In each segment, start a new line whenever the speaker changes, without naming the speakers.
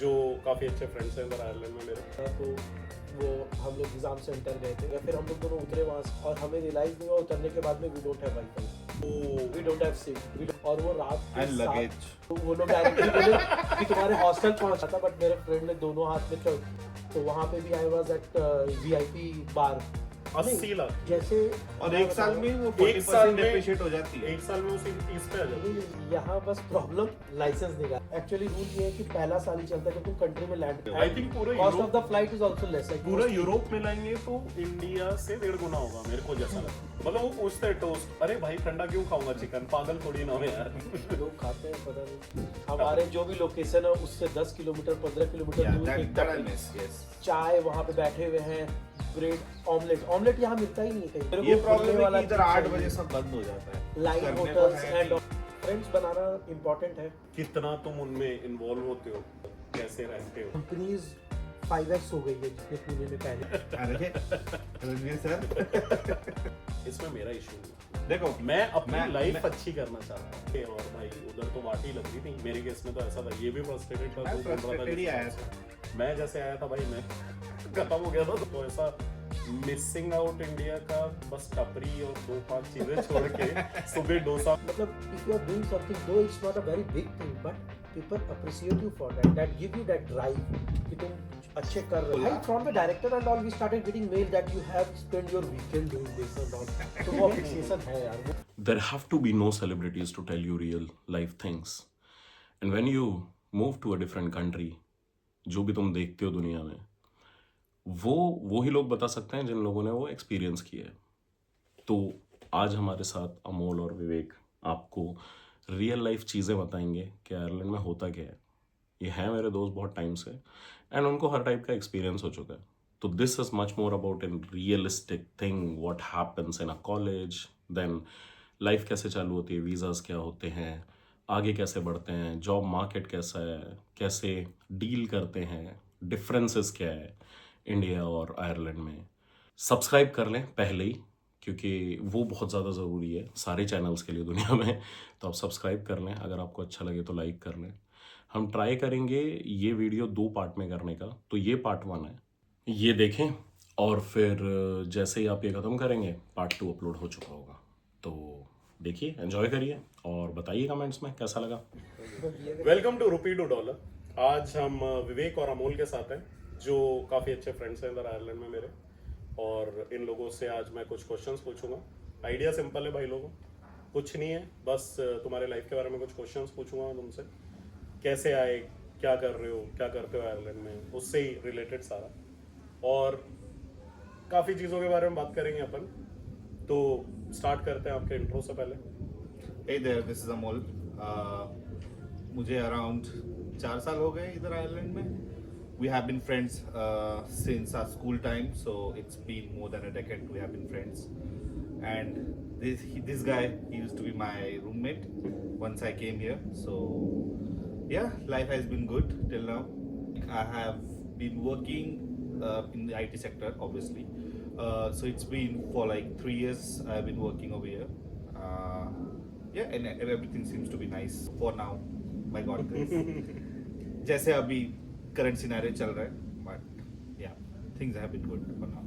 जो काफ़ी अच्छे फ्रेंड्स हैं इधर आयरलैंड में मेरे।
तो वो हम लोग एग्जाम सेंटर गए थे या फिर हम लोग दोनों उतरे वहाँ से और हमें रियलाइज नहीं हुआ उतरने के बाद में we don't have wifi, we don't have SIM. और वो रात के 7 तो वो लोग डायरेक्टली बोले कि तुम्हारे हॉस्टल पहुंचा था, बट मेरे फ्रेंड ने दोनों हाथ में तो वहाँ पे भी आई वाज एट वीआईपी बार
80 लाख
जैसे।
और एक साल में वो
एक साल
40%
में
डेप्रिशिएट हो जाती है।
एक साल में उसी 30 पे आ जाती है।
यहाँ बस प्रॉब्लम लाइसेंस देगा। एक्चुअली रूल ये है कि पहला साल ही चलता है कि तुम कंट्री में लैंड।
आई थिंक पूरे
cost of the flight is also less.
पूरा यूरोप में लाएंगे तो इंडिया से 1.5 गुना होगा मेरे को जैसा लगता है। मतलब वो पूछते हैं टोस्ट, अरे भाई ठंडा क्यों खाऊंगा चिकन, पागल थोड़ी ना हो यार।
लोग खाते हैं पता नहीं। हमारे जो भी लोकेशन है उससे 10 किलोमीटर 15 किलोमीटर दूर एक चाय वहाँ पे बैठे हुए हैं, ब्रेड ऑमलेट यहाँ मिलता ही नहीं कहीं।
ये प्रॉब्लम है कि इधर 8 बजे सब बंद हो जाता है।
Line hotels and friends banana important है।
कितना तुम उनमें इन्वॉल्व होते हो, कैसे रहते हो।
कंपनीज 5x हो गई है जितने पुणे में पहले।
अरे रणवीर सर,
इसमें मेरा इशू नहीं।
देखो
मैं अपनी लाइफ अच्छी करना चाहता हूँ और भाई उधर तो वाटी लग रही थी। मेरे केस में तो ऐसा था, ये भी फ्रस्ट्रेटेड था, तो बोल रहा था
ही आया था।
मैं जैसे आया था भाई मैं खत्म हो गया था। तो ऐसा मिसिंग आउट इंडिया का बस टपरी और 2-5 चीजें छोड़ के सुबह डोसा।
मतलब if you are doing something though it's not a very big thing but people appreciate you for that give you that drive कि तुम अच्छे कर रहे हो। From the director and all we started getting mail that you have spent your weekend doing this and all। तो वो appreciation है यार।
There have to be no celebrities to tell you real life things. And when you move to a different country, जो भी तुम देखते हो दुनिया में, वो ही लोग बता सकते हैं जिन लोगों ने वो एक्सपीरियंस किया है। तो आज हमारे साथ अमोल और विवेक आपको रियल लाइफ चीज़ें बताएंगे कि आयरलैंड में होता क्या है। ये हैं मेरे दोस्त बहुत टाइम से एंड उनको हर टाइप का एक्सपीरियंस हो चुका है। तो this is much more about in realistic thing what happens in a college, then life कैसे चालू होती है, वीज़ाज क्या होते हैं, आगे कैसे बढ़ते हैं, जॉब मार्केट कैसा है, कैसे डील करते हैं, डिफरेंसेस क्या है इंडिया और आयरलैंड में। सब्सक्राइब कर लें पहले ही, क्योंकि वो बहुत ज़्यादा ज़रूरी है सारे चैनल्स के लिए दुनिया में। तो आप सब्सक्राइब कर लें, अगर आपको अच्छा लगे तो लाइक कर लें। हम ट्राई करेंगे ये वीडियो 2 पार्ट में करने का, तो ये पार्ट 1 है, ये देखें और फिर जैसे ही आप ये ख़त्म करेंगे पार्ट 2 अपलोड हो चुका होगा। तो देखिए, एंजॉय करिए और बताइए कमेंट्स में कैसा लगा।
Welcome to rupee to dollar. आज हम विवेक और अमोल के साथ हैं जो काफ़ी अच्छे फ्रेंड्स हैं इधर आयरलैंड में मेरे। और इन लोगों से आज मैं कुछ क्वेश्चंस पूछूंगा। आइडिया सिंपल है भाई लोगों, कुछ नहीं है, बस तुम्हारे लाइफ के बारे में कुछ क्वेश्चंस पूछूंगा तुमसे। कैसे आए, क्या कर रहे हो, क्या करते हो आयरलैंड में, उससे ही रिलेटेड सारा। और काफ़ी चीज़ों के बारे में बात करेंगे अपन। तो स्टार्ट करते हैं आपके इंट्रो से पहले।
Hey there, this is Amol. मुझे अराउंड 4 साल हो गए इधर आयरलैंड में। We have been friends since our school time, so it's been more than a decade we have been friends. And this guy, he used to be my roommate once I came here. So yeah, life has been good till now. I have been working in the IT sector, obviously. So it's been for like 3 years I've been working over here. Yeah, and everything seems to be nice for now. My God, जैसे अभी current scenario चल रहा है, but yeah, things have been good for now.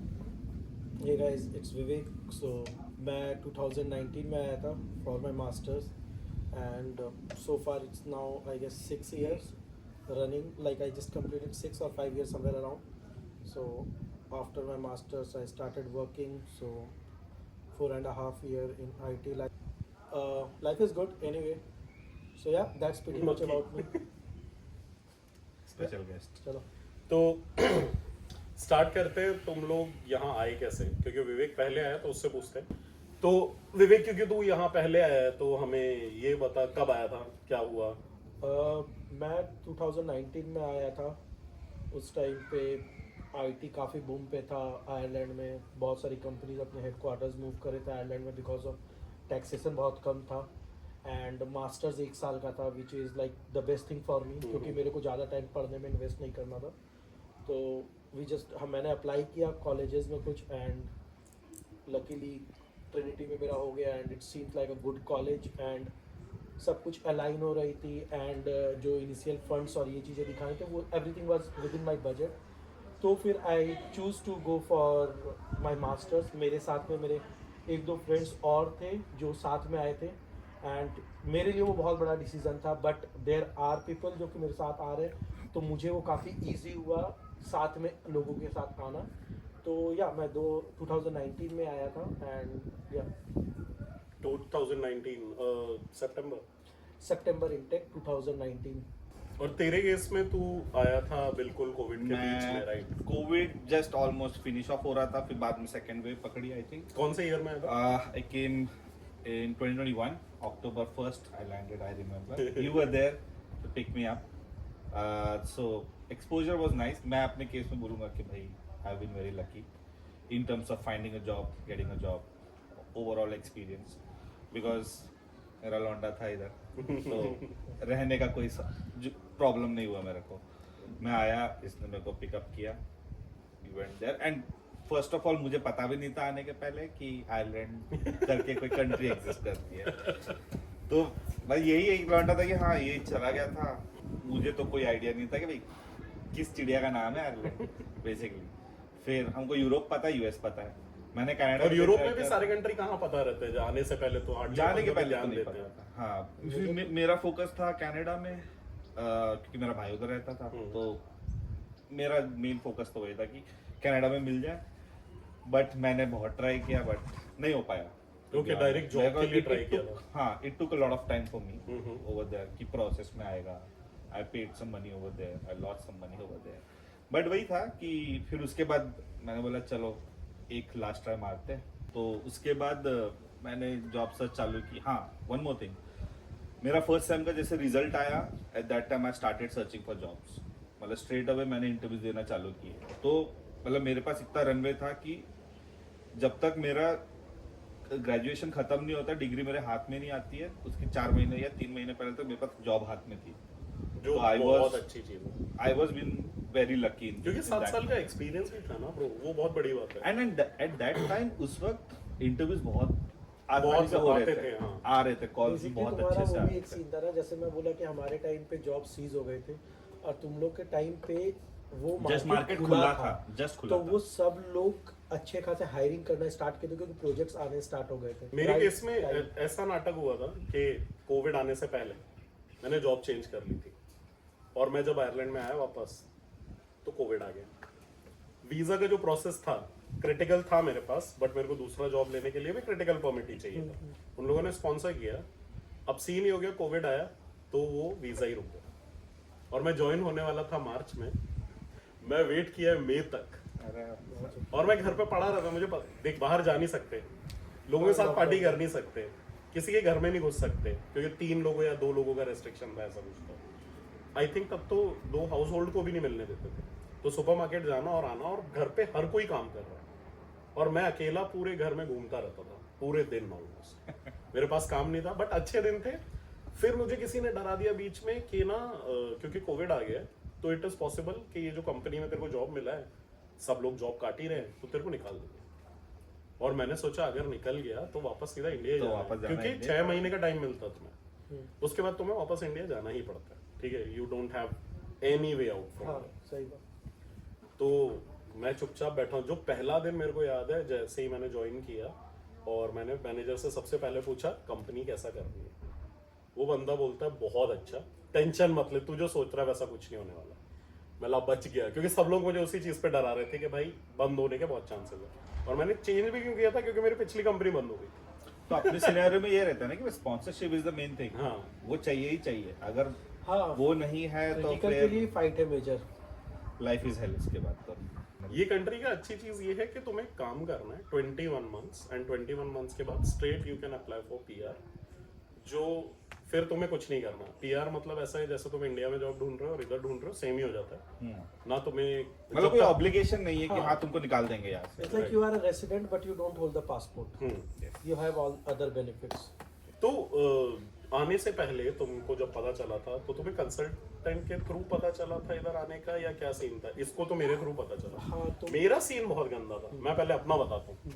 Hey guys, it's Vivek. So मैं 2019 में आया था for my masters and so far it's now I guess 6 years running. Like I just completed 6 or 5 years somewhere around. So after my masters I started working. So 4.5 year in IT. Life is good anyway. So yeah, that's pretty much about me.
Special guest.
चलो
तो start करते हैं। तुम लोग यहाँ आए कैसे, क्योंकि विवेक पहले आया तो उससे पूछते हैं। तो विवेक, क्योंकि तू यहाँ पहले आया है तो हमें ये बता कब आया था, क्या हुआ।
मैं 2019 में आया था। उस टाइम पे आईटी काफ़ी बूम पे था आयरलैंड में। बहुत सारी कंपनीज अपने हेडक्वार्टर्स मूव करे थे आयरलैंड में बिकॉज ऑफ टैक्सेशन बहुत कम था। एंड मास्टर्स 1 साल का था which is like the best thing for me, क्योंकि मेरे को ज़्यादा टाइम पढ़ने में इन्वेस्ट नहीं करना था। तो मैंने अप्लाई किया कॉलेजेस में कुछ एंड लकीली ट्रिनिटी में मेरा हो गया and it seems like a good college and सब कुछ अलाइन हो रही थी एंड जो इनिशियल फंड्स और ये चीज़ें दिखा रहे थे वो everything was with in my budget. तो फिर I choose to go for my masters. मेरे साथ में मेरे एक दो फ्रेंड्स और थे जो साथ में आए थे एंड मेरे लिए वो बहुत बड़ा डिसीजन था, बट देयर आर पीपल जो कि मेरे साथ आ रहे हैं, तो मुझे वो काफ़ी ईजी हुआ साथ में लोगों के साथ आना। तो या मैं 2019 में आया था एंड या
2019 सितंबर।
सितंबर इनटेक 2019।
और तेरे केस में तू आया था बिल्कुल कोविड के बीच में,
मैं
right?
Covid just almost finish off हो रहा था, फिर बाद में सेकेंड वेव पकड़ी आई थिंक।
कौन से ईयर में आया था?
I came in 2021, October 1st. I landed, I remember. You were there to pick me up. So exposure was nice. मैं अपने केस में बोलूँगा कि भाई I've been very lucky in terms of finding a job, getting a job, overall experience. Because मेरा लौंडा था इधर, तो रहने का कोई प्रॉब्लम नहीं हुआ मेरे को। मैं आया, इसने मेरे को पिकअप किया, we went there and first of all मुझे पता भी नहीं था आने के पहले कि आयरलैंड करके कोई कंट्री एग्जिस्ट करती है। तो भाई यही एक लौंडा था कि हाँ ये चला गया था, मुझे तो कोई आइडिया नहीं था कि भाई किस चिड़िया का नाम है आयरलैंड बेसिकली। फिर हमको यूरोप पता है, यूएस पता है, मैंने कनाडा
और यूरोप में भी सारे कंट्री कहाँ पता रहते हैं? जाने से पहले तो
जाने के पहले तो
ध्यान
नहीं
देते
पता
हैं।
था। हाँ फिर मेरा फोकस था कनाडा में, क्योंकि मेरा भाई उधर रहता था, तो मेरा मेन फोकस तो वही था कि कनाडा में मिल जाए। बट मैंने बहुत ट्राई किया बट नहीं हो पाया।
ओके, डायरेक्ट जॉब के लिए ट्राई किया था?
हाँ, it took a lot of time for me over there कि प्रोसेस में आएगा। I paid some money over there, I lost some money over there, but वही था कि फिर उसके बाद मैंने बोला चलो एक लास्ट ट्राई मारते हैं। तो उसके बाद मैंने जॉब सर्च चालू की। हाँ, वन मोर थिंग, मेरा फर्स्ट सेम का जैसे रिजल्ट आया, at that time I started searching for jobs. मतलब स्ट्रेट अवे मैंने इंटरव्यूज देना चालू किए। तो मतलब मेरे पास इतना रनवे था कि जब तक मेरा ग्रेजुएशन खत्म नहीं होता, डिग्री मेरे हाथ में नहीं आती है, उसके 4 महीने या 3 महीने पहले तक मेरे पास जॉब हाथ में थी,
जो
तो
बहुत अच्छी चीज है।
I was been very lucky
क्योंकि 7 साल का एक्सपीरियंस भी था ना ब्रो, वो बहुत बड़ी बात है।
एंड एट दैट टाइम उस वक्त इंटरव्यूज बहुत
बहुत
से हो
आते
रहे
थे,
थे,
हाँ।
आ रहे थे कॉल्स
Basically
बहुत
तुम्हारा
अच्छे से
वो
आ
भी
रहे
एक
थे।
सीन था ना, जैसे मैं बोला कि हमारे टाइम पे जॉब सीज हो गए थे और तुम लोग के टाइम पे वो
जस्ट मार्केट खुला था, जस्ट खुला
तो
था।
वो सब लोग अच्छे खासे हायरिंग करना स्टार्ट किए थे क्योंकि प्रोजेक्ट्स आने स्टार्ट हो गए थे।
मेरे
Right
केस में
time.
ऐसा नाटक हुआ था कि कोविड आने से पहले मैंने जॉब चेंज कर ली थी, और मैं जब आयरलैंड में आया वापस तो कोविड आ गया। वीजा का जो प्रोसेस था क्रिटिकल था मेरे पास, बट मेरे को दूसरा जॉब लेने के लिए भी क्रिटिकल परमिट ही चाहिए था। उन लोगों ने स्पॉन्सर किया। अब सीन ही हो गया, कोविड आया तो वो वीजा ही रुक गया, और मैं ज्वाइन होने वाला था मार्च में। मैं वेट किया मई तक, और मैं घर पे पड़ा रहा था। मुझे देख, बाहर जा नहीं सकते, लोगों के साथ पार्टी कर नहीं सकते, किसी के घर में नहीं घुस सकते क्योंकि 3 लोगों या 2 लोगों का रेस्ट्रिक्शन था, ऐसा कुछ था। आई थिंक तब तो 2 हाउस होल्ड को भी नहीं मिलने देते थे। तो सुपरमार्केट जाना और आना, और घर पे हर कोई काम कर रहा है, और मैं अकेला पूरे घर में घूमता रहता था पूरे दिन ऑलमोस्ट। मेरे पास काम नहीं था, बट अच्छे दिन थे। फिर मुझे किसी ने डरा दिया बीच में कि ना क्योंकि कोविड आ गया तो इट इज पॉसिबल कि ये जो कंपनी में तेरे को जॉब मिला है, सब लोग जॉब काट ही रहे हैं, तो तेरे को निकाल देंगे। और मैंने सोचा अगर निकल गया तो वापस सीधा इंडिया ही
तो
जाना
वापस
है,
जाना
क्योंकि
इंडिया।
6 महीने का टाइम मिलता तुम्हें, उसके बाद तुम्हें वापस इंडिया जाना ही पड़ता है। ठीक है, you don't have any way out from.
हाँ, सही बात।
तो मैं चुपचाप बैठा हूँ। जो पहला दिन मेरे को याद है, जैसे ही मैंने ज्वाइन किया और मैंने मैनेजर से सबसे पहले पूछा कंपनी कैसा करनी है, वो बंदा बोलता है बहुत अच्छा, टेंशन मत ले, तू जो सोच रहा है वैसा कुछ नहीं होने वाला। मैं बच गया, क्योंकि सब लोग मुझे उसी चीज पे डरा रहे थे कि भाई बंद होने के बहुत चांसेस है। और मैंने चेंज भी क्यों किया था, क्योंकि मेरी पिछली कंपनी बंद हो गई थी।
तो अपने सिनेरियो में ये रहता है ना कि sponsorship is the main thing.
हाँ,
वो चाहिए ही चाहिए, अगर
हाँ,
वो नहीं है तो
क्रिटिकल के लिए फाइट है मेजर।
लाइफ इज हेल इसके बाद तो।
ये कंट्री का अच्छी चीज ये है कि तुम्हें काम करना है 21 मंथ्स, एंड 21 मंथ्स के बाद straight you can apply for PR, जो फिर तुम्हें कुछ नहीं करना। पीआर मतलब ऐसा है जैसे तुम इंडिया में जॉब ढूंढ रहे हो और इधर ढूंढ रहे हो, सेम ही हो जाता है ना। तुम्हें
मतलब कोई ऑब्लिगेशन नहीं है कि हाँ तुमको निकाल देंगे यहाँ से।
It's like you are a resident but you don't hold the passport. You have all other benefits.
तो आने से पहले तुमको जब पता चला था तो तुम्हें कंसल्टेंट के थ्रू पता चला था इधर आने का, या क्या सीन था? इसको तो मेरे थ्रू पता चला।
हाँ, तो
मेरा सीन बहुत गंदा था, मैं पहले अपना बताता हूँ।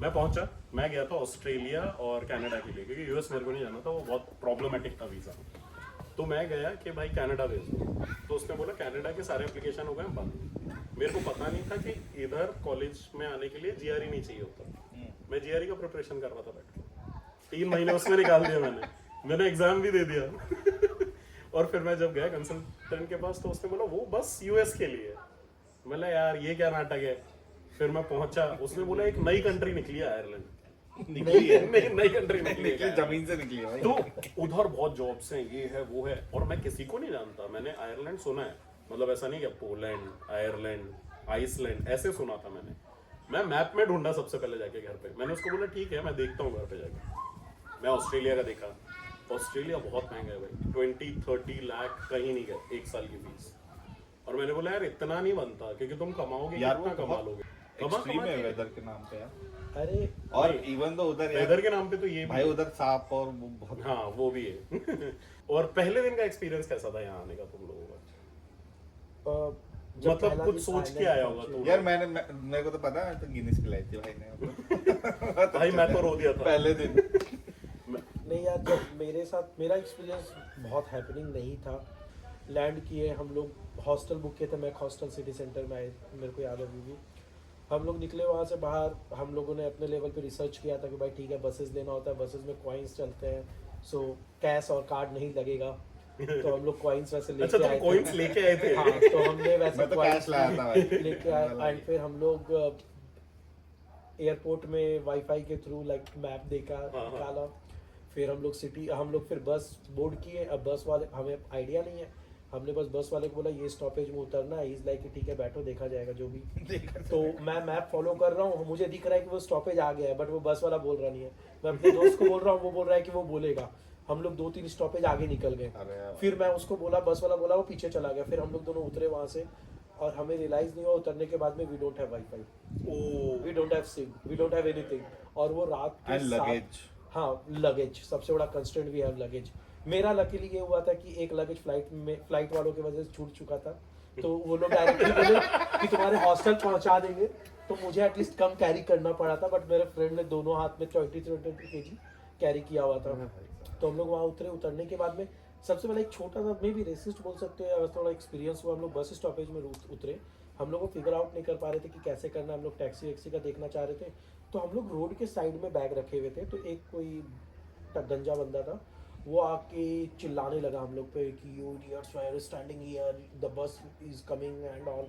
मैं पहुंचा, मैं गया था ऑस्ट्रेलिया और कनाडा के लिए, क्योंकि यूएस मेरे को नहीं जाना था, वो बहुत प्रॉब्लमेटिक था वीज़ा। तो मैं गया कि भाई कनाडा भेज दो, तो उसने बोला कनाडा के सारे एप्लीकेशन हो गए बंद। मेरे को पता नहीं था कि इधर कॉलेज में आने के लिए जीआरई नहीं चाहिए होता। मैं जीआरई का प्रिपरेशन कर रहा था बैठ के, 3 महीने उसमें निकाल दिया मैंने एग्जाम भी दे दिया। और फिर मैं जब गया कंसल्टेंट के पास, तो उसने बोला वो बस यूएस के लिए। बोला यार ये क्या नाटक है। फिर मैं पहुंचा, उसने बोला एक नई कंट्री निकली है आयरलैंड।
निकली है,
नई कंट्री निकली
निकली
है,
जमीन से निकली है भाई।
तो उधर बहुत जॉब्स हैं, ये है वो है, और मैं किसी को नहीं जानता। मैंने आयरलैंड सुना है, मतलब ऐसा नहीं कि पोलैंड, आयरलैंड, आइसलैंड ऐसे सुना था मैंने। मैं मैप में ढूंढा सबसे पहले जाके घर पे। मैंने उसको बोला ठीक है मैं देखता हूँ घर पे जाके। मैं ऑस्ट्रेलिया का देखा, ऑस्ट्रेलिया बहुत महंगा है भाई, 20-30 लाख कहीं नहीं गए एक साल की फीस। और मैंने बोला यार इतना नहीं बनता, क्योंकि तुम कमाओगे
यार
कितना
वो
कमा
बहुत
लोगे,
एक्सट्रीम है वेदर के नाम पे यार।
अरे
और इवन तो उधर यार,
वेदर के नाम पे तो ये भी
भाई उधर सांप और वो बहुत।
हाँ वो भी है। और पहले दिन का एक्सपीरियंस कैसा था यहाँ आने का तुम लोगों का?
जब
मतलब
पहला
कुछ
दिन
सोच के
आइलैंड
आया होगा
पहुंचे।
तुम।
यार मेरे को तो पता है, तो गिनीज खिलाई थी भाई ने।
भाई मैं तो रो दिया था
पहले दिन।
नहीं यार, जब मेरे साथ मेरा एक्सपीरियंस बहुत हैपनिंग नहीं था। लैंड किए हम लोग, हॉस्टल बुक किए थे, मैं हॉस्टल सिटी सेंटर में आए, मेरे को याद है अभी भी। हम लोग निकले वहाँ से बाहर, हम लोगों ने अपने लेवल पे रिसर्च किया था कि भाई ठीक है बसेस लेना होता है, बसेस में कॉइन्स चलते हैं, सो कैश और कार्ड नहीं लगेगा। तो हम लोग कॉइन्स वैसे
अच्छा
लेके
तुम
आए
कॉइन्स लेके आए थे?
हाँ, तो हमने वैसे
मैं तो कैश लाया था भाई।
लेके आए। एंड फिर हम लोग एयरपोर्ट में वाईफाई के थ्रू लाइक मैप देखा,
हाँ।
निकाला। फिर हम लोग फिर बस बोर्ड किए। अब बस वाले, हमें आइडिया नहीं है, हमने बस वाले को बोला ये स्टॉपेज में उतरना है। इज लाइक ठीक है बैठो देखा जाएगा जो भी। तो मैं मैप फॉलो कर रहा हूँ, मुझे दिख रहा है कि वो स्टॉपेज आ गया है, बट वो बस वाला बोल रहा नहीं है। मैं अपने दोस्त को बोल रहा हूँ, वो बोल रहा है कि वो बोलेगा। हम लोग 2-3 स्टॉपेज आगे निकल गए।
अरे
फिर मैं उसको बोला, बस वाला बोला, वो पीछे चला गया। फिर हम लोग दोनों उतरे वहां से, और हमें रियलाइज नहीं हुआ उतरने के बाद में we don't have wifi, we don't have SIM, we don't have anything. और वो रात के
एंड लगेज।
हाँ लगेज, सबसे बड़ा कंस्ट्रेंट वी हैव लगेज। मेरा लकीली ये हुआ था कि एक लगेज फ्लाइट वालों की वजह से छूट चुका था, तो वो लोग डायरेक्टली बोले कि तुम्हारे हॉस्टल पहुंचा देंगे, तो मुझे एटलीस्ट कम कैरी करना पड़ा था। बट मेरे फ्रेंड ने दोनों हाथ में 20 kg कैरी किया हुआ था। तो हम लोग वहाँ उतरे, उतरने के बाद में सबसे पहले एक छोटा सा, मे भी रेसिस्ट बोल सकते हो या थोड़ा एक्सपीरियंस हुआ। हम लोग बस स्टॉपेज में उतरे, हम लोग को फिगर आउट नहीं कर पा रहे थे कि कैसे करना है। हम लोग टैक्सी वैक्सी का देखना चाह रहे थे, तो हम लोग रोड के साइड में बैग रखे हुए थे। तो एक कोई गंजा बंदा था, वो आके चिल्लाने लगा हम लोग पे कि you idiots why are you standing here, the bus is coming and all.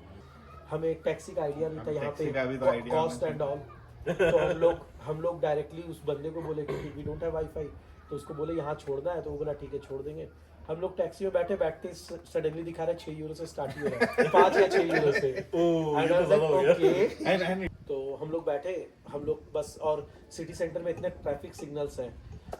हमें एक टैक्सी का आइडिया नहीं था यहाँ
टैक्सी का भी तो
पे,
आइडिया
कॉस्ट एंड ऑल। तो हम लोग डायरेक्टली उस बंदे को बोले कि वी डोंट हैव वाईफाई, तो उसको बोले यहाँ छोड़ना है, तो वो बोला ठीक है छोड़ देंगे। हम लोग टैक्सी में बैठते सडनली दिखा रहे 6 यूरो से स्टार्ट हो रहा है, 5 या 6 यूरो से।
ओह, ये तो ज़्यादा हो गया।
एंड
तो हम लोग बैठे, हम लोग बस, और सिटी सेंटर में इतने ट्रैफिक सिग्नल्स हैं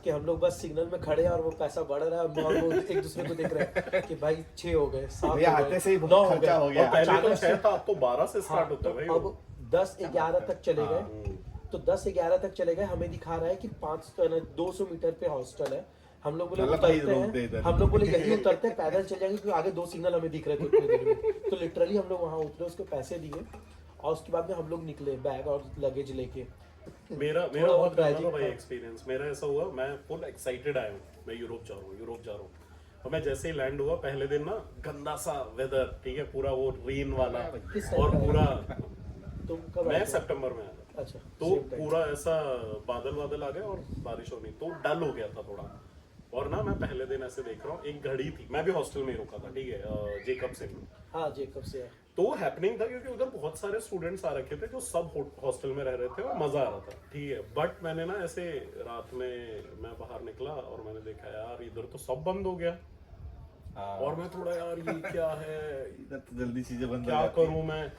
कि हम लोग बस सिग्नल में खड़े हैं और वो पैसा बढ़ रहा है, और वो एक दूसरे को देख रहे हैं कि भाई 6 हो गए, 7
भैया
हो
आते
गए,
से ही
9
बहुत
हो
खर्चा हो
गए।
गया।
और
पहले तो
अचानक से
6 था, अब तो 12 से स्टार्ट
हाँ,
होता है
तो
भाई।
अब 10-11 तक चले गए। तो 10-11 तक चले गए, हमें दिखा रहा है कि 200 मीटर पे हॉस्टल है। हम लोग बोले
मतलब भाई
उतरते
रोक दे
हैं,
इधर।
हम लोग बोले यही उतरते हैं, पैदल चल जाएंगे क्योंकि आगे 2 सिग्नल हमें दिख रहे थे उतनी देर में। तो लिटरली हम लोग वहाँ उतरे, उसके पैसे दिए, और उसके बाद में हम लोग निकले बैग और लगेज लेके।
मेरा
थोड़ा
बहुत
बहुत
गंदा था
tragic
भाई
था।
एक्सपीरियंस। मेरा ऐसा हुआ, मैं फुल एक्साइटेड आया हूँ, मैं यूरोप जा रहा हूँ। और मैं जैसे ही लैंड हुआ, पहले दिन ना गंदा सा वेदर, ठीक है, पूरा वो रेन वाला,
किस
और
टाइम
पूरा
तुम कब
मैं
आए थे?
सितंबर में आया था।
अच्छा,
तो
same time।
पूरा ऐसा बादल आ गए और बारिश होनी, तो डल हो गया था थोड़ा। और ना मैं पहले दिन ऐसे देख रहा हूँ, एक घड़ी थी, मैं भी हॉस्टल में ही रुका था, ठीक है, जेकब से।
हाँ जेकब से है।
तो हैपनिंग था क्योंकि उधर बहुत सारे स्टूडेंट्स आ रखे थे जो सब हॉस्टल में रह रहे थे और मजा आ रहा था, ठीक है। बट मैंने ना ऐसे रात में मैं बाहर निकला और मैंने देखा यार इधर तो सब बंद हो गया। और मैं थोड़ा यार ये क्या है,
इधर तो जल्दी चीजें बंद हो
क्या
जाती हैं।
करूं मैं।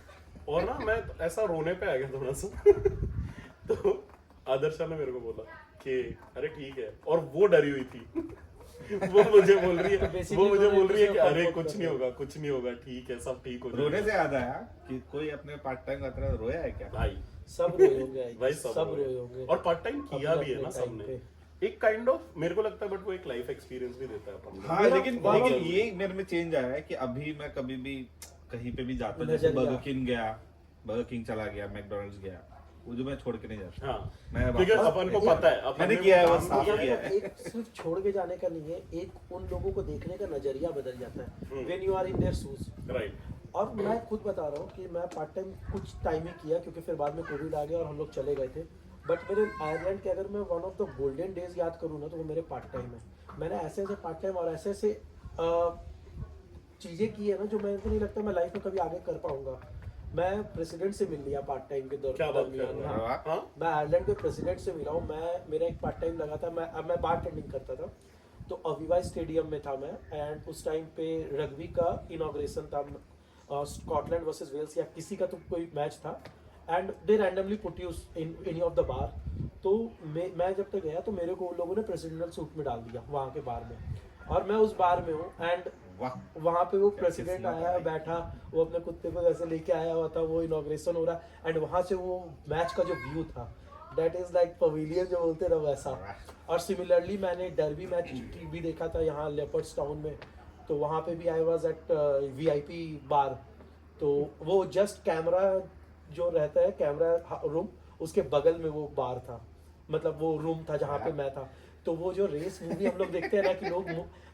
और ना मैं ऐसा रोने पे आ गया थोड़ा सा। तो आदर्शा ने मेरे को बोला कि अरे ठीक है, और वो डरी हुई थी। वो मुझे बोल रही है कि अरे कुछ नहीं होगा, ठीक है, सब ठीक हो
रोने
जाएगा।
से याद आया कि कोई अपने पार्ट टाइम का रोया है क्या?
भाई
सब रोए होंगे
भाई
सब रोए होंगे।
और पार्ट टाइम किया
अपने
भी है ना
अपने
सबने,
time
एक काइंड ऑफ, मेरे को लगता है, बट वो एक लाइफ एक्सपीरियंस भी देता है अपन को।
हाँ,
मेरा
लेकिन
बहुत
ये मेरे में चेंज आया है कि अभी मैं कभी भी कहीं पे भी जाता हूँ,
नजर
जैसे
गया।
बर्गर किंग चला गया, मैकडोनल्ड्स गया, वो जो मैं छोड़ के नहीं जाता।
हाँ
मैं
क्योंकि
वापस-
अपन को पता है अपन
मैंने
ने
किया है,
काम
वो साफ
किया
किया
है।
है।
एक सिर्फ छोड़ के जाने का नहीं है, एक उन लोगों को देखने का नजरिया बदल जाता है when you are in their shoes.
Right
और मैं खुद बता रहा हूँ कि मैं पार्ट टाइम कुछ टाइम ही किया, क्योंकि फिर बाद में कोविड आ गया और हम लोग चले गए थे। बट मेरे आयरलैंड के अगर मैं one of the golden days याद करूँ ना, तो वो मेरे पार्ट टाइम है। मैंने ऐसे ऐसे पार्ट टाइम और ऐसे ऐसे चीज़ें की है ना, जो मेरे को नहीं लगता मैं लाइफ में कभी आगे कर पाऊंगा। मैं प्रेसिडेंट से मिल लिया पार्ट टाइम के
क्या बात कर
दरमियान।
रहे
हाँ।
हो? हाँ
मैं आयरलैंड के प्रेसिडेंट से मिला हूँ। मेरा एक पार्ट टाइम लगा था, मैं बार टेंडिंग करता था, तो अविवा स्टेडियम में था मैं। एंड उस टाइम पे रग्बी का इनॉग्रेशन था, स्कॉटलैंड वर्सेस वेल्स या किसी का तो कोई मैच था। And they randomly put you in any of the bar. तो मैं जब तक गया तो मेरे को उन लोगों ने प्रेसिडेंशियल सूट में डाल दिया वहाँ के बार में, और मैं उस बार में हूँ। एंड
वाह,
वहाँ पे वो
क्या
प्रेसिडेंट
किस्मत
आया,
है।
बैठा, वो अपने कुत्ते को जैसे लेके आया हुआ था, वो इनॉग्रेशन हो रहा है। एंड वहाँ से वो मैच का जो व्यू था, दैट इज लाइक पवेलियन जो बोलते ना, वैसा। और सिमिलरली मैंने डर्बी मैच भी देखा था यहाँ लेपर्ड्स टाउन में, तो वहाँ पे भी आई वाज एट VIP बार। तो वो जस्ट कैमरा जो रहता है, कैमरा रूम, उसके बगल में वो बार था, मतलब वो रूम था जहाँ पे मैं था। तो वो जो रेस मूवी हम लोग देखते हैं ना, कि लोग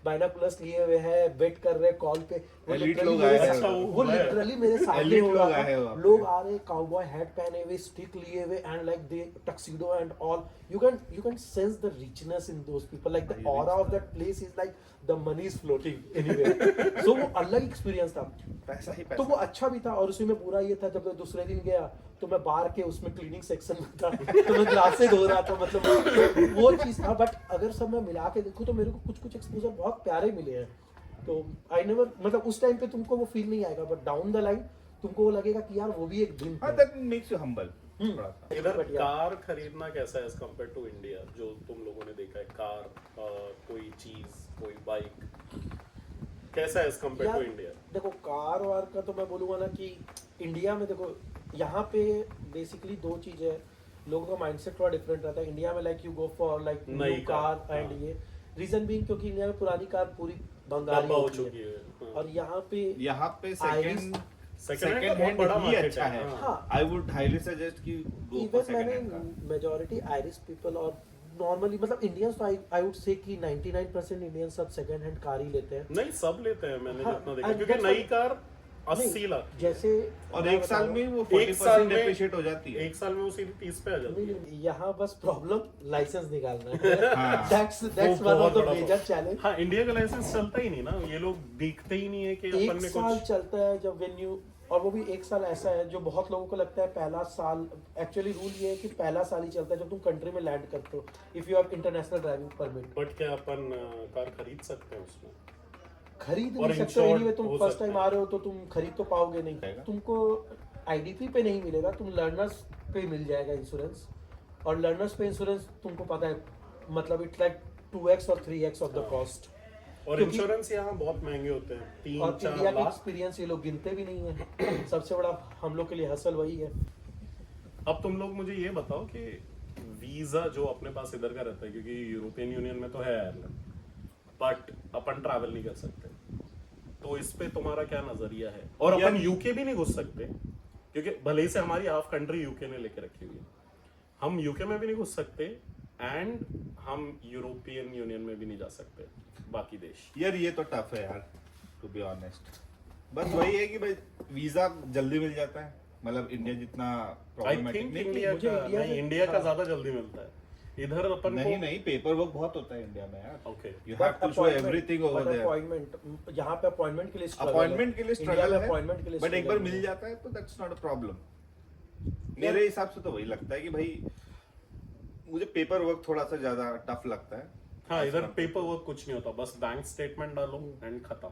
बाइनोकुलर्स लिए हुए हैं, बेट कर रहे हैं कॉल पे, वो
Elite
literally
लोग
मेरे
आए हैं।
साथ- वो
अच्छा,
लिटरली मेरे सामने
Elite
हो रहा
लोग आए हैं
था।
वहाँ पे।
लोग आ रहे, काउबॉय हैट पहने हुए, स्टिक लिए हुए, and like they tuxedo and all. you can sense the richness in those people, like the aura of that place is like the money is floating anywhere. So वो अलग experience था।
पैसा ही
तो
पैसा।
वो अच्छा भी था। और उसी में पूरा ये था, जब मैं दूसरे दिन गया तो मैं बार के उसमें क्लीनिंग सेक्शन में था, तो मैं ग्लासेस धो रहा था, मतलब वो चीज़ था। बट अगर सब मैं मिला के देखूँ तो मेरे को कुछ कुछ एक्सपोजर बहुत प्यारे मिले हैं। तो आई नेवर, मतलब उस टाइम पे तुमको वो फील नहीं आएगा, बट डाउन द लाइन तुमको वो लगेगा कि यार वो भी एक दिन
हाँ,
था।
that makes you humble थोड़ा सा।
इधर
But yeah.
कार खरीदना कैसा है एज कम्पेयर टू इंडिया, जो तुम लोगों ने देखा है? कार कोई चीज, कोई बाइक कैसा है एज कम्पेयर टू
यार,
इंडिया?
देखो कार वार का तो मैं बोलूँगा ना कि इंडिया में, देखो यहाँ पे बेसिकली दो चीज़ें हैं। लोगों का माइंडसेट थोड़ा डिफरेंट रहता है। इंडिया में like you go for like
नई
न्यू
कार,
कार एंड
हाँ।
ये रीजन बीइंग क्योंकि इंडिया में पुरानी कार पूरी भंगारी
डब्बा हो
होती
चुकी
है।
है, हाँ।
और यहाँ पे
यहाँ पे
Iris-
Second hand का बहुत बड़ा
ही
market
अच्छा
है,
है।
हाँ।
आई वुड हाईली सजेस्ट कि गो फॉर
इवन मैंने
सेकंड हैंड का।
मेजोरिटी आयरिश पीपल और नॉर्मली, मतलब इंडियंस तो आई वुड से कि 99% इंडियंस सब सेकंड हैंड कार ही लेते हैं।
नहीं सब लेते हैं, मैंने
हाँ,
जितना देखा,
and
क्योंकि
that's
नई
why-
कार 80
नहीं,
लाख की है।
जैसे
और
मैं
एक
बता
साल
रहा
में
हूँ,
वो
एक साल
40%
में
डेप्रिशिएट हो जाती है।
एक साल में वो सीधी 30 पे आ जाती है।
नहीं, यहाँ बस प्रॉब्लम लाइसेंस निकालना है।
हाँ।
दैट्स वन
बहुत
ऑफ द
बड़ा
मेजर चैलेंज।
हाँ, इंडिया का लाइसेंस चलता ही नहीं ना, ये लोग देखते ही नहीं है कि
एक
अपन ने
साल
कुछ।
चलता है जब वेन्यू, और वो भी एक साल ऐसा है जो बहुत लोगों को लगता है पहला साल। एक्चुअली रूल ये है कि पहला साल ही चलता है जब तुम कंट्री में लैंड करते हो, if you have international driving permit.
But क्या अपन कार खरीद सकते हैं उसमें?
खरीद
और
नहीं सकते हो,
insured
anyway तुम
हो
फर्स्ट
सकते
टाइम
हैं।
आ रहे हो तो तुम खरीद तो पाओगे नहीं।
जाएगा।
तुमको IDP पे नहीं मिलेगा, तुम लर्नर्स पे मिल जाएगा इंश्योरेंस। और लर्नर्स पे इंश्योरेंस तुमको पता है, मतलब इट्स लाइक 2x और 3x ऑफ द
हाँ।
कॉस्ट।
और
क्योंकि-
इंश्योरेंस यहाँ बहुत महंगे होते हैं,
और
3-4
इंडिया का
लाख।
एक्सपीरियंस ये लोग गिनते भी नहीं है। सबसे बड़ा हम लोग के लिए हसल वही है।
अब तुम लोग मुझे ये बताओ कि वीजा जो अपने पास इधर का रहता है, क्योंकि यूरोपियन यूनियन में तो है आयरलैंड, बट अपन ट्रैवल नहीं कर सकते, तो इस पे तुम्हारा क्या नजरिया है? और अपन
यार-
यूके भी नहीं घुस सकते, क्योंकि भले ही से हमारी हाफ कंट्री यूके ने लेके रखी हुई है, हम यूके में भी नहीं घुस सकते एंड हम यूरोपियन यूनियन में भी नहीं जा सकते, बाकी देश।
यार ये तो टफ है यार, टू बी ऑनेस्ट। बस वही है कि भाई वीजा जल्दी मिल जाता है, मतलब इंडिया जितना
आई
प्रॉब्लमेटिक
थिंक
नहीं।
इंडिया
मुझे
का
इंडिया
नहीं,
से-
इंडिया का
हाँ।
ज्यादा जल्दी मिलता है। इधर अपन
नहीं
को
नहीं, पेपर वर्क बहुत होता है इंडिया में यार।
Okay,
you have to show everything over there.
Appointment यहाँ पे अपॉइंटमेंट के लिए struggle है।
अपॉइंटमेंट के लिए
इंडिया
स्ट्रगल
में
है,
अपॉइंटमेंट के लिए
बट एक बार
struggle
मिल
है।
जाता है तो दैट्स नॉट अ प्रॉब्लम। मेरे हिसाब से तो वही लगता है कि भाई मुझे पेपर वर्क थोड़ा सा ज्यादा टफ लगता है।
हाँ, इधर पेपर वर्क कुछ नहीं होता, बस बैंक स्टेटमेंट डालो एंड खत्म।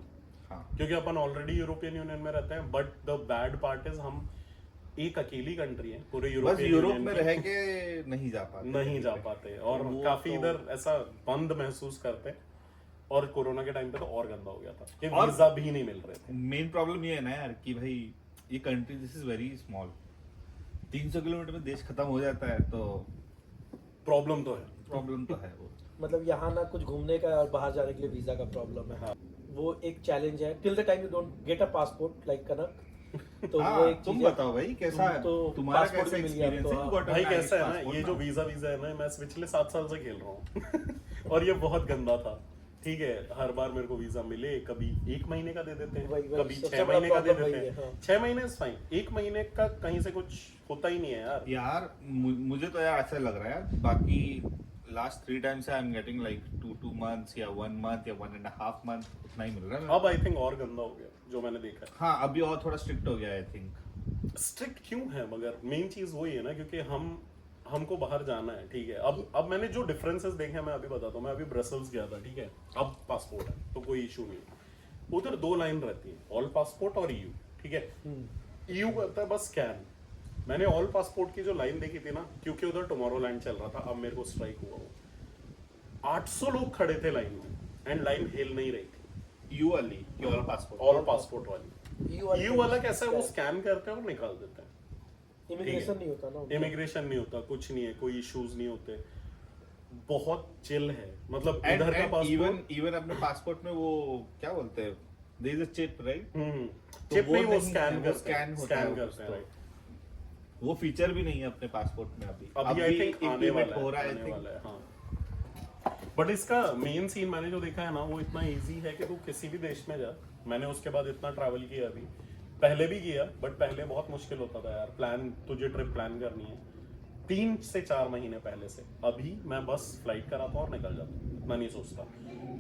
हाँ,
क्योंकि अपन ऑलरेडी यूरोपियन यूनियन में रहते हैं, but the bad part is हम एक अकेली कंट्री है पूरे
बस
यूरोपियन
यूरोप
यूनियन
में
की,
रह के नहीं जा पाते।
नहीं जा पाते, और
वो
काफी
तो-
इधर ऐसा बंद महसूस करते हैं। और कोरोना के टाइम पे तो और गंदा हो गया था कि
और-
वीजा भी नहीं मिल रहे थे।
मेन प्रॉब्लम ये है ना यार कि भाई ये country this is very small. 300 kilometre में देश खत्म हो जाता है तो
प्रॉब्लम तो है।
प्रॉब्लम तो है वो।
मतलब यहाँ ना कुछ घूमने का और बाहर जाने के लिए वीजा का प्रॉब्लम है।
हाँ।
वो एक चैलेंज है till the time you don't get a passport like Kanak. तो
हाँ,
वो एक
तुम
चीज है।
बताओ भाई कैसा
तुम तो
तुम्हारा
passport
कैसा
भी मिल गया
एक्सपीरियंस
तो
है? You
हाँ।
got a
भाई
Irish
कैसा है ना,
passport
ये जो
now.
वीजा है ना, मैं पिछले 7 साल से खेल रहा हूँ और ये बहुत गंदा था। ठीक है, हर बार मेरे को वीजा मिले, कभी 1 महीने का दे देते हैं,
वही
कभी
सबसे
6
बड़ा
महीने का दे
problem
देते
वही
हैं।
है, हाँ।
6 महीने इज फाइन, 1 महीने का कहीं से कुछ होता ही नहीं है यार।
यार मुझे तो यार ऐसा लग रहा है यार, बाकी last 3 times I am getting like 2 months या 1 month या 1.5 month, उतना ही मिल रहा है।
अब आई थिंक और गंदा हो गया जो मैंने देखा है।
हाँ, अभी और थोड़ा स्ट्रिक्ट हो गया आई थिंक।
स्ट्रिक्ट क्यों है, मगर मेन चीज वही है ना, क्योंकि हमको बाहर जाना है। ठीक है, अब मैंने जो डिफरेंसेस देखे मैं अभी बताता हूँ। मैं अभी ब्रसल्स गया था, ठीक है, अब पासपोर्ट है तो कोई इशू नहीं। उधर 2 लाइन रहती है, ऑल पासपोर्ट और EU। ठीक है, EU करता है बस स्कैन। मैंने ऑल पासपोर्ट की जो लाइन देखी थी ना, क्योंकि उधर टुमारोलैंड चल रहा था, अब मेरे को स्ट्राइक हुआ वो 800 लोग खड़े थे लाइन में एंड लाइन हिल नहीं रही थी।
यू वाली कि ऑल पासपोर्ट?
ऑल पासपोर्ट वाली। EU वाला कैसा है, वो स्कैन करते हैं और निकाल देते हैं।
इमिग्रेशन नहीं होता ना उनका।
इमिग्रेशन नहीं होता, कुछ नहीं है, कोई इश्यूज नहीं होते, बहुत चिल है। मतलब
एंड
इधर का पासपोर्ट
इवन अपने पासपोर्ट में वो क्या बोलते हैं, there is a chip right?
Chip
वो
नहीं, वो
नहीं है,
स्कैन
वो
करते
स्कैन
हैं,
होता है
स्कैन
वो
करते हैं,
तो।
right।
वो फीचर भी नहीं है अपने पासपोर्ट में अभी।
अभी आई थिंक आने
implement
वाला
हो रहा
है,
है
आने
आई
वाला है, हाँ। बट इसका मेन सीन मैंने जो देखा है ना, वो इतना इजी है कि तू किसी भी देश में जा। मैंने उसके बाद इतना ट्रैवल किया अभी, पहले भी किया, बट पहले बहुत मुश्किल होता था यार। तुझे ट्रिप प्लान करनी है 3 से 4 महीने पहले से। अभी मैं बस फ्लाइट कराता हूँ और निकल जाता हूँ, इतना नहीं सोचता।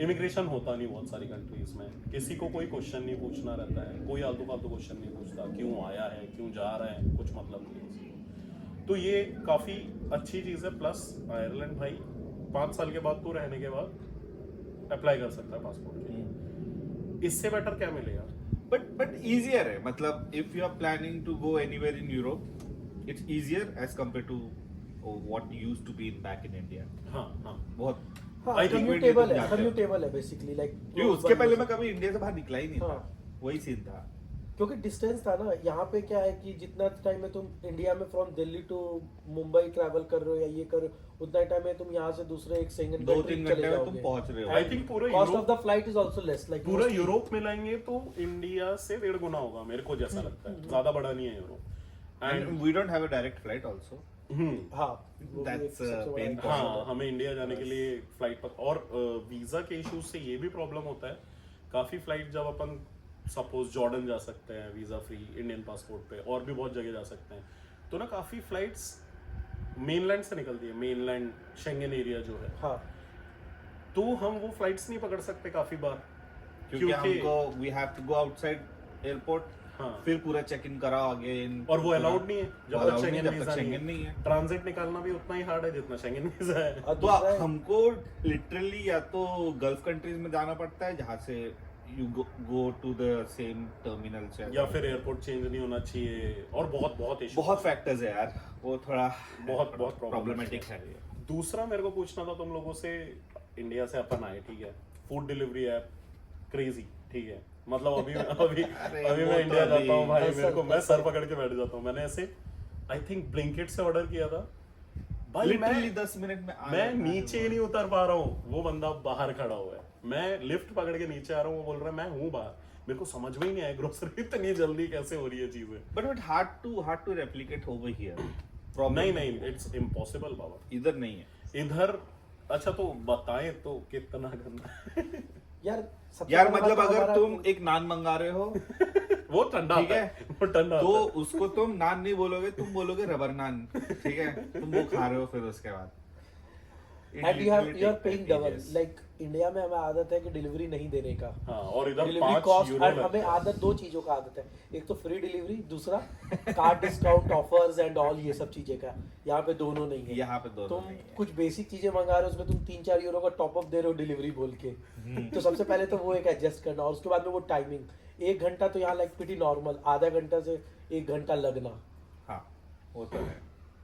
इमिग्रेशन होता नहीं बहुत सारी कंट्रीज में, किसी को कोई क्वेश्चन नहीं पूछना रहता है, कोई आलतू फालतू क्वेश्चन नहीं पूछता, क्यों आया है, क्यों जा रहा है, कुछ मतलब नहीं है किसी को। तो ये काफ़ी अच्छी चीज़ है। प्लस आयरलैंड भाई 5 साल के बाद तू रहने के बाद अप्लाई कर सकता है पासपोर्ट के लिए। इससे बेटर क्या मिलेगा?
बट इजियर है, मतलब if you are planning to go anywhere in Europe it's easier as compare to what used to be in back in India.
हाँ हाँ,
बहुत
हाँ,
I think
कम्यूटेबल है,
जाते हो।
कम्यूटेबल है बेसिकली लाइक।
क्योंकि उसके पहले मैं कभी इंडिया से बाहर निकला ही नहीं था,
हाँ।
वही सीन था।
क्योंकि डिस्टेंस था ना। यहाँ पे क्या है कि जितना टाइम में तुम इंडिया में from Delhi to Mumbai travel कर रहे हो या ये कर रहे हो, उतना टाइम में तुम यहाँ से दूसरे एक सेकंड
2-3 घंटे में तुम पहुंच रहे हो।
आई थिंक पूरा
cost of
Europe,
the flight is also less like
पूरा यूरोप मिलाएंगे तो इंडिया से 1.5 गुना होगा, मेरे को जैसा लगता है। ज्यादा बड़ा नहीं है Europe.
And we don't have a direct flight also.
हाँ वो भी एक
That's,
सबसे बड़ा
pain
एक
point.
हाँ, हमें इंडिया जाने के लिए फ्लाइट पर, और वीजा के इश्यूज से ये भी प्रॉब्लम होता है। काफी फ्लाइट जब अपन सपोज जॉर्डन जा सकते हैं वीजा फ्री इंडियन पासपोर्ट पे, और भी बहुत जगह जा सकते हैं, तो ना काफी फ्लाइट्स मेनलैंड से निकलती है, मेनलैंड शेंगन एरिया जो है,
हाँ
तो हम वो फ्लाइट्स नहीं पकड़ सकते काफी बार,
क्योंकि हमको we have to go outside airport,
हाँ,
फिर पूरा चेक इन कराओ अगेन,
और वो अलाउड नहीं है जब तक शेंगन वीजा
शेंगन
नहीं
नहीं
है।
है।
ट्रांजिट निकालना भी उतना ही हार्ड है जितना शेंगन वीजा है।
और
तो
दूसरा है-
हमको लिटरली या तो गल्फ कंट्रीज में जाना पड़ता है जहाँ से you go to the same terminal से,
या फिर एयरपोर्ट चेंज नहीं होना चाहिए, और बहुत बहुत इशू,
बहुत फैक्टर्स है यार, वो थोड़ा
बहुत
प्रॉब्लमेटिक है।
दूसरा मेरे को पूछना था तुम लोगों से, इंडिया से अपन आए, ठीक है, फूड डिलीवरी ऐप क्रेजी, ठीक है, मतलब अभी
अरे
अभी
वो
मैं
तो
इंडिया
अभी-
जाता हूँ भाई,
ऐसा-
मेरे को मैं
ऐसा-
सर पकड़ के बैठ जाता हूँ। मैंने ऐसे आई थिंक ब्लिंकिट से ऑर्डर किया था भाई,
लिटरली 10 मिनट में आ
मैं
जाता है
नीचे ही नहीं उतर पा रहा हूँ, वो बंदा बाहर खड़ा हुआ है, मैं लिफ्ट पकड़ के नीचे आ रहा हूँ, वो बोल रहा है मैं हूँ बाहर। मेरे को समझ में ही नहीं आया ग्रोसरी इतनी जल्दी कैसे हो रही है चीजें।
But hard to replicate over here.
नहीं, इट्स इम्पॉसिबल बाबा,
इधर नहीं है।
इधर। अच्छा तो बताएं तो कितना गंदा
यार सबसे
यार
बड़ा
मतलब
बात
अगर
हमारा-
तुम एक नान मंगा रहे हो
वो ठंडा
ठीक
आता
है,
वो ठंडा
तो
आता है।
उसको तुम नान नहीं बोलोगे, तुम बोलोगे रबर नान, ठीक है, तुम वो खा रहे हो फिर उसके बाद
and you are paying double. Like India में हमें आदत है कि डिलीवरी नहीं देने का,
हाँ, और इधर
डिलीवरी
5
कॉस्ट,
यूरो
और
लगता
हमें
है।
आदत 2 चीजों का आदत है, एक तो फ्री डिलीवरी, दूसरा card discount offers and all ये सब चीजें का। यहाँ पे दोनों नहीं है।
यहाँ पे दोनों
तुम
नहीं है।
कुछ बेसिक चीजें मंगा रहे हो, उसमें तुम 3-4 यूरो का टॉप अप दे रहे हो डिलीवरी बोल के, तो सबसे पहले तो वो एक एडजस्ट करना, और उसके बाद में वो टाइमिंग 1 घंटा तो यहाँ लाइक प्रीटी नॉर्मल, आधा घंटा से 1 घंटा लगना।
हाँ वो तो है।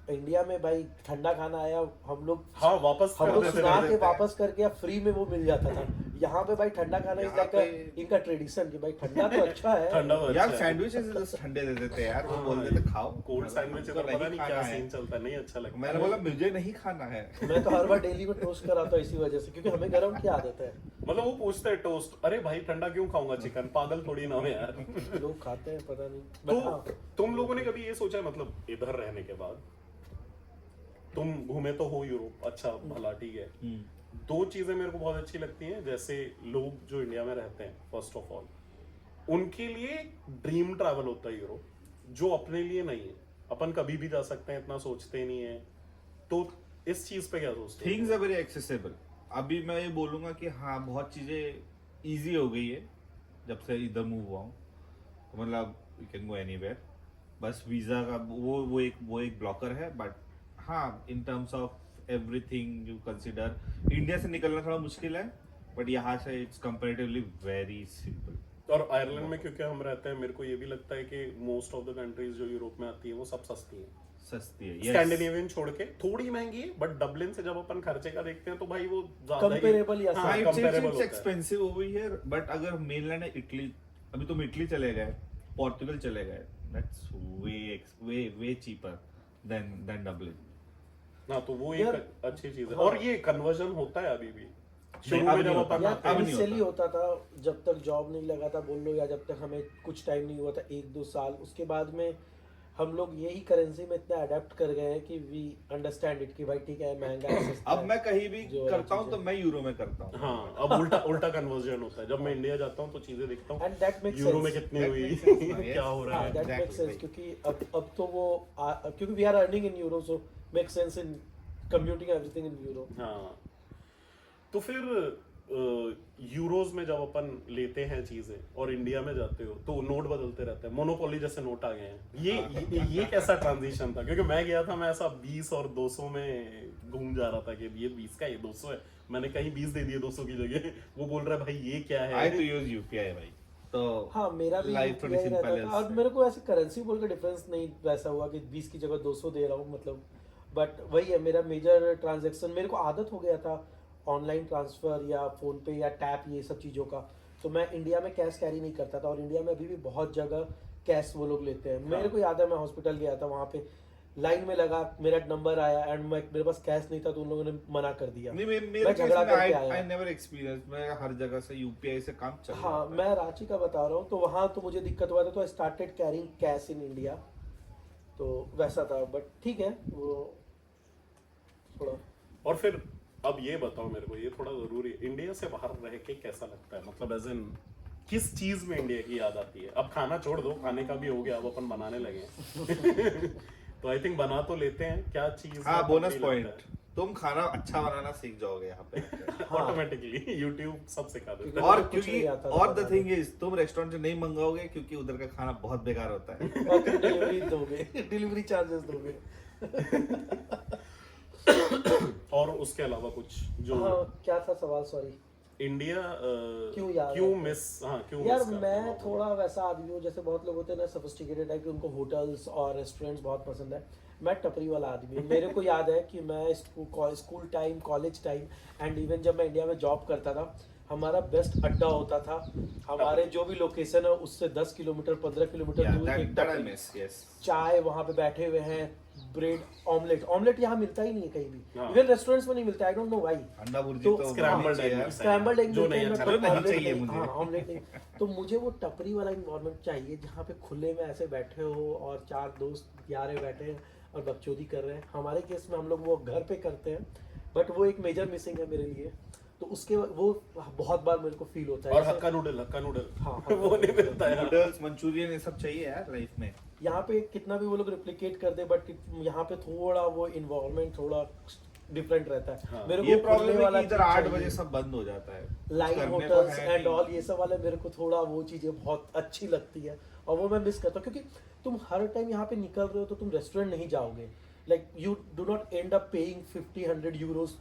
इंडिया में भाई ठंडा खाना आया, हम लोग
हाँ वापस
हम
कर
लोग
देते
सुना
थे।
के वापस करके फ्री में वो मिल जाता था। यहाँ पे भाई ठंडा खाना इज
यहाँ
लाइक
पे-
इनका ट्रेडिशन कि भाई ठंडा तो अच्छा है।
ठंडा तो
यार
अच्छा है।
सैंडविचेस ठंडे दे देते यार, वो बोल देते खाओ।
कोल्ड सैंडविच
हमको
तो पता नहीं
खाना
क्या
है।
सीन चलता है, नहीं अच्छा लगता।
मैंने बोला मुझे नहीं खाना है।
मैं तो हर बार डेली में टोस्ट कराता हूँ इसी वजह से, क्योंकि हमें गर्म की आदत है।
मतलब वो पूछते हैं टोस्ट, अरे भाई ठंडा क्यों खाऊंगा चिकन, पागल थोड़ी ना हो यार।
लोग खाते हैं पता नहीं। But हाँ,
तो तुम लोगों ने कभी ये सोचा है, मतलब इधर रहने के बाद तुम घूमे तो हो यूरोप, अच्छा भला ठीक है, दो चीजें मेरे को बहुत अच्छी लगती हैं। जैसे लोग जो इंडिया में रहते हैं, फर्स्ट ऑफ ऑल उनके लिए ड्रीम ट्रैवल होता है यूरोप, जो अपने लिए नहीं है। अपन कभी भी जा सकते हैं, इतना सोचते नहीं है। तो इस चीज पे क्या सोचते हो?
Things are very accessible. अभी मैं ये बोलूंगा कि हाँ बहुत चीजें इजी हो गई है जब से इधर मूव हुआ हूँ। मतलब यू कैन गो एनीवेयर, बस वीजा का वो एक ब्लॉकर है। बट हाँ, in terms of everything you consider, India से निकलना थोड़ा मुश्किल है, बट यहाँ से इट्स कंपैरेटिवली वेरी सिंपल।
और आयरलैंड में क्योंकि हम रहते हैं, मेरे को ये भी लगता है कि मोस्ट ऑफ द कंट्रीज जो यूरोप में आती है वो सब सस्ती है।
सस्ती है,
स्कैंडिनेवियन छोड़ के थोड़ी महंगी है, बट डबलिन से जब अपन खर्चे का देखते हैं तो भाई वो ज्यादा ही
Comparable या
हाँ, comparable होता है।
एक्सपेंसिव हो गई है। बट अगर मेनलैंड है इटली, अभी तुम इटली चले गए, पोर्टुगल चले गए, that's way cheaper than Dublin.
हाँ, तो वो
यार,
एक अच्छी चीज है।
हाँ।
और ये कन्वर्जन होता है अभी भी। शुरू
अब
में
नहीं
जब
होता।
अपन
यार
आते हैं,
अब नहीं
इनिशियली होता था, जब तक जॉब नहीं लगा था बोल लो, या जब तक हमें कुछ टाइम नहीं हुआ था, 1-2 साल, उसके बाद में हम लोग यही करेंसी में इतना अडेप्ट कर गए हैं कि वी अंडरस्टैंड इट कि भाई ठीक है महंगा है, सस्ता
अब
है।
मैं कहीं भी
जो
करता हूँ
चीजें-
तो मैं यूरो में करता हूँ।
हाँ, अब उल्टा कन्वर्जन होता है। जब मैं इंडिया जाता हूँ तो चीजें देखता हूँ,
And that makes
यूरो में
sense.
कितनी
That
हुई,
makes sense, yes.
क्या हो रहा
हाँ,
है।
that makes
Exactly,
sense, क्योंकि अब तो वो क्योंकि we are earning in euro, so make sense in commuting everything in euro.
हाँ, तो फिर यूरोज में जब अपन लेते हैं चीजें और इंडिया में जाते हो तो नोट बदलते रहते हैं, मोनोपोली जैसे नोट आ गए हैं। ये कैसा ट्रांजिशन था? क्योंकि मैं गया था, मैं ऐसा 20 और 200 में घूम जा रहा था कि ये 20 का, ये 200 है। मैंने कहीं 20 दे दिए 200 की जगह। वो बोल रहा है भाई ये क्या है।
आई तो यूज यूपीआई भाई, तो
हाँ, मेरा भी
लाइफ थोड़ी
UPI
सिंपल
रहता
है
था, और
उससे।
मेरे को ऐसे करेंसी बोल के डिफरेंस नहीं वैसा हुआ कि 20 की जगह 200 दे रहा हूँ, मतलब। बट वही है, मेरा मेजर ट्रांजैक्शन, मेरे को आदत हो गया था ऑनलाइन ट्रांसफर या फोन पे या टैप, ये सब चीज़ों का। तो मैं इंडिया में कैश कैरी नहीं करता था, और इंडिया में अभी भी बहुत जगह कैश वो लोग लेते हैं। मेरे को याद है, मैं हॉस्पिटल गया था, वहाँ पे लाइन में लगा, मेरा नंबर आया एंड मेरे पास कैश नहीं था, तो उन लोगों ने मना कर दिया।
नहीं, मेरे
मैं
केस
झगड़ा
में
करके आया।
आई नेवर एक्सपीरियंस, मैं हर जगह से यूपीआई से काम चल रहा
हाँ,
था।
मैं रांची का बता रहा हूँ, तो वहाँ तो मुझे दिक्कत हुआ था, तो I started carrying cash in India, तो वैसा था। बट ठीक है, वो थोड़ा
और फिर अब ये बताओ मेरे को, ये थोड़ा जरूरी है, इंडिया से बाहर रह के कैसा लगता है? मतलब एज इन किस चीज में इंडिया की याद आती है? अब खाना छोड़ दो, खाने का भी हो गया, अब अपन बनाने लगे हैं। तो आई थिंक बना तो लेते हैं, क्या चीज
हाँ, बोनस पॉइंट, तुम खाना अच्छा बनाना सीख जाओगे यहाँ पे।
ऑटोमेटिकली यूट्यूब सब सिखा देता है।
और
कुछ
क्योंकि
नहीं आता था
और द
बनाने।
थिंग इज, तुम रेस्टोरेंट से नहीं मंगाओगे क्योंकि उधर का खाना बहुत बेकार होता है।
और तुम डिलीवरी दोगे, डिलीवरी चार्जेस दोगे।
और उसके अलावा कुछ जो
हाँ, क्या था सवाल, सॉरी।
इंडिया
क्यों याद
क्यों
आता है?
मिस, हाँ क्यों
यार
miss करते
मैं
हो?
थोड़ा वैसा आदमी हूँ, जैसे बहुत लोग होते हैं ना सोफिस्टिकेटेड है कि उनको होटल्स और रेस्टोरेंट्स बहुत पसंद है। मैं टपरी वाला आदमी हूँ। मेरे को याद है कि मैं school time, college time and even जब मैं इंडिया में जॉब करता था, हमारा बेस्ट अड्डा होता था हमारे जो भी लोकेशन है उससे 10 किलोमीटर 15 किलोमीटर
Yeah,
दूर एक
that I
टपरी।
miss, yes.
चाय वहाँ पे बैठे हुए हैं, ब्रेड ऑमलेट यहाँ मिलता ही नहीं है कहीं भी,
हाँ।
इवन रेस्टोरेंट्स में नहीं मिलता, आई डोंट नो व्हाई।
अंडा भुर्जी
तो
तो
scrambled
चाहिए
egg
यार।
स्क्रैम्बल्ड एग
जो नहीं
मिलते हैं,
अच्छा
but
नहीं
ऑमलेट
चाहिए
नहीं।
मुझे।
हाँ, ऑमलेट नहीं। तो मुझे वो टपरी वाला इन्वायरमेंट चाहिए जहाँ पे खुले में ऐसे बैठे हो और 4 दोस्त यारे बैठे हैं और बकचोदी कर रहे हैं। हमारे केस में हम लोग वो घर पे करते हैं, बट वो एक मेजर मिसिंग है मेरे लिए। तो उसके वो बहुत बार मेरे को फील होता है।
और
जैसे-
हक्का नूडल
हाँ,
वो नहीं मिलता है।
नूडल्स, मंचूरियन, ये सब चाहिए यार लाइफ में।
यहाँ पे कितना भी वो लोग रिप्लिकेट कर दे, बट यहाँ पे थोड़ा वो इन्वायरमेंट थोड़ा डिफरेंट रहता है।
हाँ।
मेरे
ये
को
प्रॉब्लम
खुले
है
वाला
कि इधर
चीज़
8
चाहिए।
बजे सब बंद हो जाता है।
लाइन
करने को
होटल्स
है
एंड
नहीं।
ऑल, ये सब वाले मेरे को थोड़ा वो चीजें बहुत अच्छी लगती है और वो मैं मिस करता हूँ। क्योंकि तुम हर टाइम यहाँ पे निकल रहे हो तो तुम रेस्टोरेंट नहीं जाओगे, like you do not end up paying 50-100 euros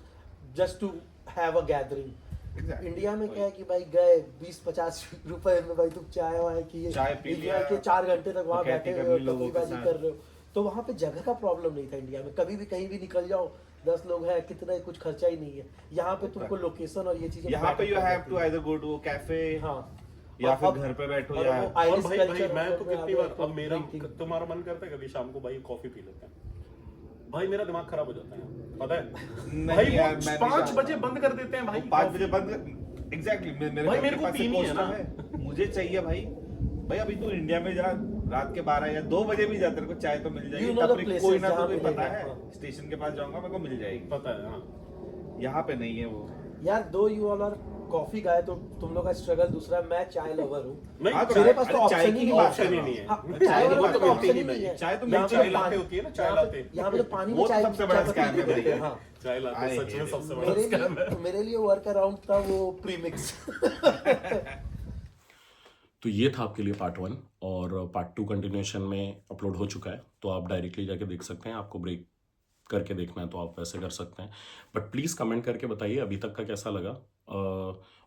just to have a gathering.
Exactly.
India में क्या है कि भाई गए 20-50 रुपए में भाई तुम चाय वाय की
चाय पी लिया,
के 4 घंटे तक वहाँ
बकैती
बैठे
कर
हुए हो,
ली लोगों के
टपरीबाजी
साथ।
कर रहे हो, तो वहाँ पे जगह का प्रॉब्लम नहीं था इंडिया में, कभी भी कहीं भी निकल जाओ 10 लोग हैं, कितना कुछ खर्चा ही नहीं है। यहाँ पे तुमको लोकेशन और ये चीजें
यहाँ पे
matter
यू हैव
करती
टू
हैं।
आइदर गो टू कैफे
हाँ
या
और
फिर
अब-
घर पे बैठो
और
या
वो
और
Irish
भाई
culture
मैं तो
में
कितनी
आ
बार
गया,
अब मेरा
drinking।
तुम्हारा मन करता है कभी शाम को भाई कॉफी पी लेते हैं, भाई मेरा दिमाग खराब हो जाता है पता है।
नहीं
भाई
यार,
वो
मैं नहीं
5
चाहता।
बजे बंद कर देते हैं भाई
5
coffee।
बजे बंद एग्जैक्टली मेरे
भाई
घर
मेरे
के
को
पास से
पीनी है
पोस्टर
ना।
मुझे चाहिए भाई। भाई अभी तू इंडिया में जा, रात के 12 या 2 बजे भी जा, तेरे को चाय तो मिल जाएगी।
You know the
तब
places
कोई ना
जहाँ
कोई पता
मिलेगा,
है,
हाँ।
स्टेशन के पास जाऊंगा मेरे को मिल जाएगी।
पता है हाँ।
यहाँ पे नहीं है वो।
यार दो यू ऑल आर कॉफी गाय, तो तुम लोग का स्ट्रगल दूसरा है, मैं चाय लवर हूँ।
नहीं
हाँ, तो
मेरे पास तो
अरे चाय
ऑप्शन
की
ही नहीं
बात
है।
ऑप्शन ही
कर
नहीं
रहा
है।
हूँ।
चाय
चाय
वाला
तो
तो
मिलती
ऑप्शन ही
ही
नहीं
नहीं।
है।
चाय तो
यहाँ
मिलती
पे
ही
लाते
पानी-
होती है ना, चाय
यहाँ पे-
लाते।
यहाँ पे तो पानी में
वो तो
चाय
सबसे बड़ा
चाय पत्ती
scam है
देते
भाई।
हैं, हाँ।
चाय लाते
I
सच में
hate
सबसे
it.
बड़ा
मेरे
स्कैम है।
लिए मेरे लिए वर्क अराउंड था वो प्रीमिक्स।
तो ये था आपके लिए पार्ट 1 और पार्ट 2 कंटिन्यूएशन में अपलोड हो चुका है, तो आप डायरेक्टली जाके देख सकते हैं। आपको ब्रेक करके देखना है तो आप वैसे कर सकते हैं, बट प्लीज़ कमेंट करके बताइए अभी तक का कैसा लगा।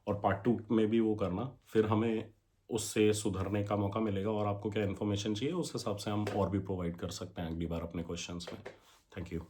और पार्ट 2 में भी वो करना, फिर हमें उससे सुधरने का मौका मिलेगा और आपको क्या इन्फॉर्मेशन चाहिए उस हिसाब से हम और भी प्रोवाइड कर सकते हैं अगली बार अपने क्वेश्चंस में। Thank you.